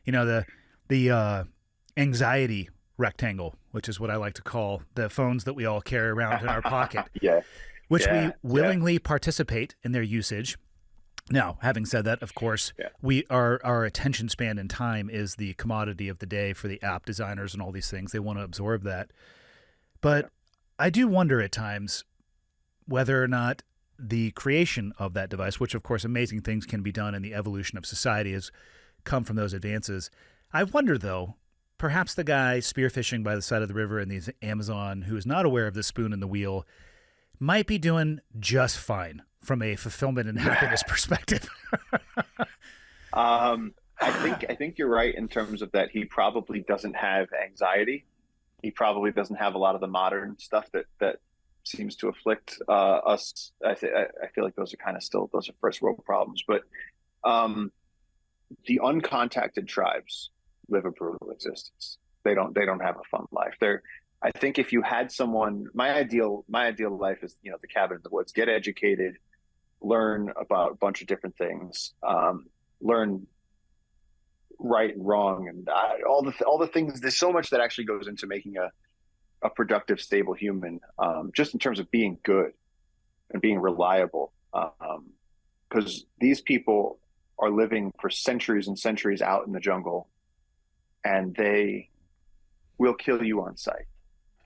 the anxiety rectangle, which is what I like to call the phones that we all carry around in our pocket, Yeah, which we yeah, yeah, willingly participate in their usage. Now, having said that, of course, yeah, our attention span and time is the commodity of the day for the app designers and all these things. They want to absorb that. yeah. But I do wonder at times whether or not the creation of that device, which of course amazing things can be done and the evolution of society has come from those advances. I wonder though, perhaps the guy spearfishing by the side of the river in the Amazon who is not aware of the spoon in the wheel might be doing just fine from a fulfillment and happiness perspective. I think you're right in terms of that. He probably doesn't have anxiety. He probably doesn't have a lot of the modern stuff that seems to afflict us. I feel like those are kind of still those are first world problems. But the uncontacted tribes live a brutal existence. They don't have a fun life. I think if you had someone, my ideal life is the cabin in the woods. Get educated, learn about a bunch of different things, learn right and wrong, and all the things. There's so much that actually goes into making a productive, stable human, just in terms of being good and being reliable. Because these people are living for centuries and centuries out in the jungle, and they will kill you on sight.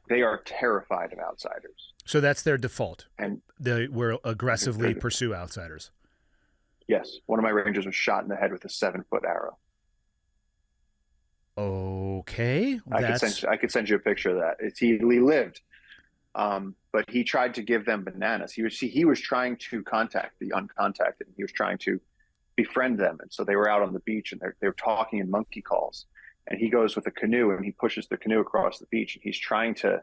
They are terrified of outsiders. So that's their default. And They will aggressively pursue outsiders. yes, one of my rangers was shot in the head with a 7-foot arrow. Okay. I could send you a picture of that. He lived, but he tried to give them bananas. He was trying to contact the uncontacted. He was trying to befriend them, and so they were out on the beach and they're talking in monkey calls. And he goes with a canoe and he pushes the canoe across the beach. And he's trying to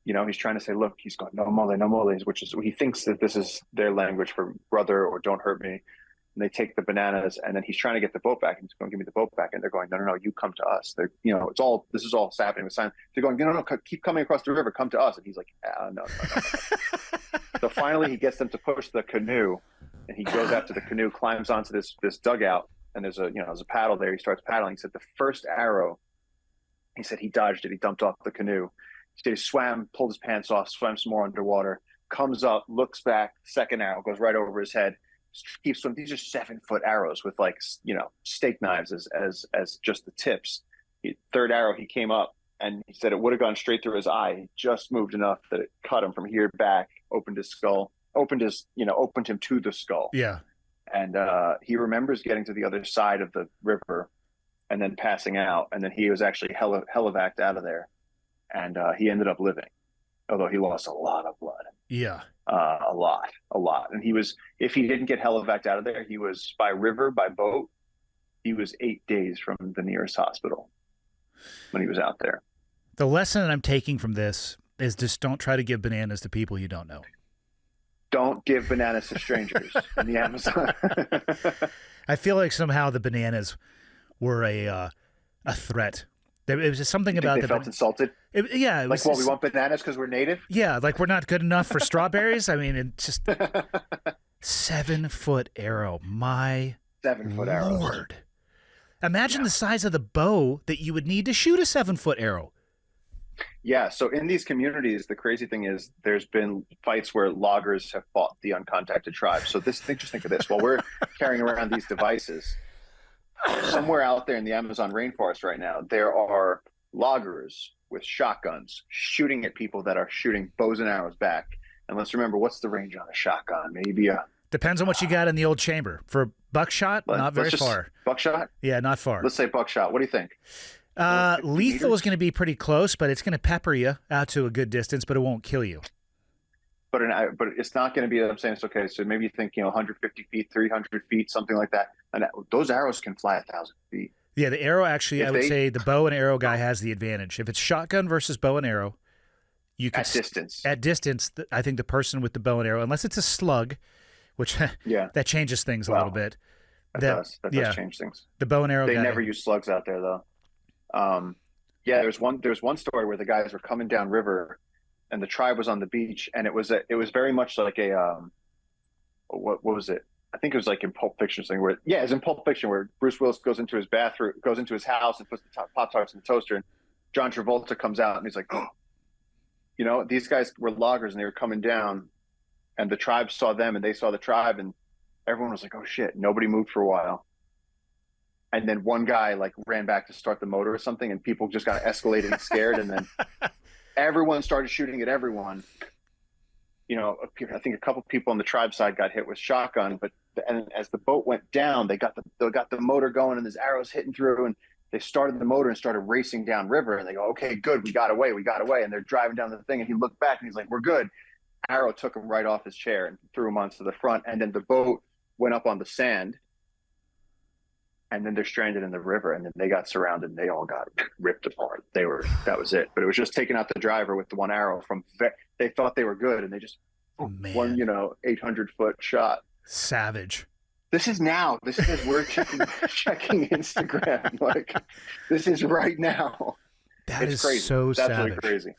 say, look, he's going, no mole, no mole, which is, he thinks that this is their language for brother or don't hurt me. And they take the bananas and then he's trying to get the boat back and he's going, give me the boat back. And they're going, no, you come to us. This is all happening with silence. They're going, no, keep coming across the river, come to us. And he's like, no. So finally he gets them to push the canoe and he goes out to the canoe, climbs onto this dugout. And there's a paddle there. He starts paddling. He said the first arrow, he said he dodged it. He dumped off the canoe. He said he swam, pulled his pants off, swam some more underwater, comes up, looks back. Second arrow goes right over his head. Keeps swimming. These are 7-foot arrows with steak knives as just the tips. Third arrow, he came up and he said it would have gone straight through his eye. He just moved enough that it cut him from here back, opened his skull, opened him to the skull. Yeah. And he remembers getting to the other side of the river and then passing out. And then he was actually helivaced out of there. And he ended up living, although he lost a lot of blood. Yeah. A lot. And if he didn't get helivaced out of there, he was by river, by boat. He was 8 days from the nearest hospital when he was out there. The lesson I'm taking from this is just don't try to give bananas to people you don't know. Don't give bananas to strangers in the Amazon. I feel like somehow the bananas were a threat. It was just something about they felt insulted. It was like, we want bananas because we're native. Yeah, like we're not good enough for strawberries. I mean, it's just 7-foot arrow. My 7-foot arrow. Lord, imagine the size of the bow that you would need to shoot a 7-foot arrow. Yeah, so in these communities, the crazy thing is there's been fights where loggers have fought the uncontacted tribes. So just think of this. While we're carrying around these devices, somewhere out there in the Amazon rainforest right now, there are loggers with shotguns shooting at people that are shooting bows and arrows back. And let's remember, what's the range on a shotgun? Maybe Depends on what you got in the old chamber. For buckshot, not very far. Buckshot? Yeah, not far. Let's say buckshot. What do you think? Lethal is going to be pretty close, but it's going to pepper you out to a good distance, but it won't kill you. But it's not going to be, I'm saying it's okay. So maybe you think, 150 feet, 300 feet, something like that. And those arrows can fly 1,000 feet. Yeah, the arrow actually, I would say the bow and arrow guy has the advantage. If it's shotgun versus bow and arrow, you can... At distance, I think the person with the bow and arrow, unless it's a slug, which that changes things a little bit. That does change things. The bow and arrow guy... They never use slugs out there, though. There's one story where the guys were coming down river and the tribe was on the beach, and it was very much like a what was it? I think it was like in Pulp Fiction or something where, yeah, it's in Pulp Fiction where Bruce Willis goes into his bathroom, goes into his house and puts the Pop Tarts in the toaster, and John Travolta comes out and he's like, oh, you know, these guys were loggers and they were coming down, and the tribe saw them and they saw the tribe, and everyone was like, oh shit, nobody moved for a while. And then one guy like ran back to start the motor or something, and people just got escalated and scared, and then everyone started shooting at everyone. You know, I think a couple people on the tribe side got hit with shotgun, but and as the boat went down, they got the motor going, and there's arrows hitting through, and they started the motor and started racing down river, and they go, okay, good, we got away, and they're driving down the thing, and he looked back and he's like, we're good. Arrow took him right off his chair and threw him onto the front, and then the boat went up on the sand, and then they're stranded in the river, and then they got surrounded and they all got ripped apart. That was it. But it was just taking out the driver with the one arrow they thought they were good, and they just one, 800-foot shot. Savage. This is as we're checking Instagram. Like, this is right now. That it's is crazy. so That's savage. really crazy.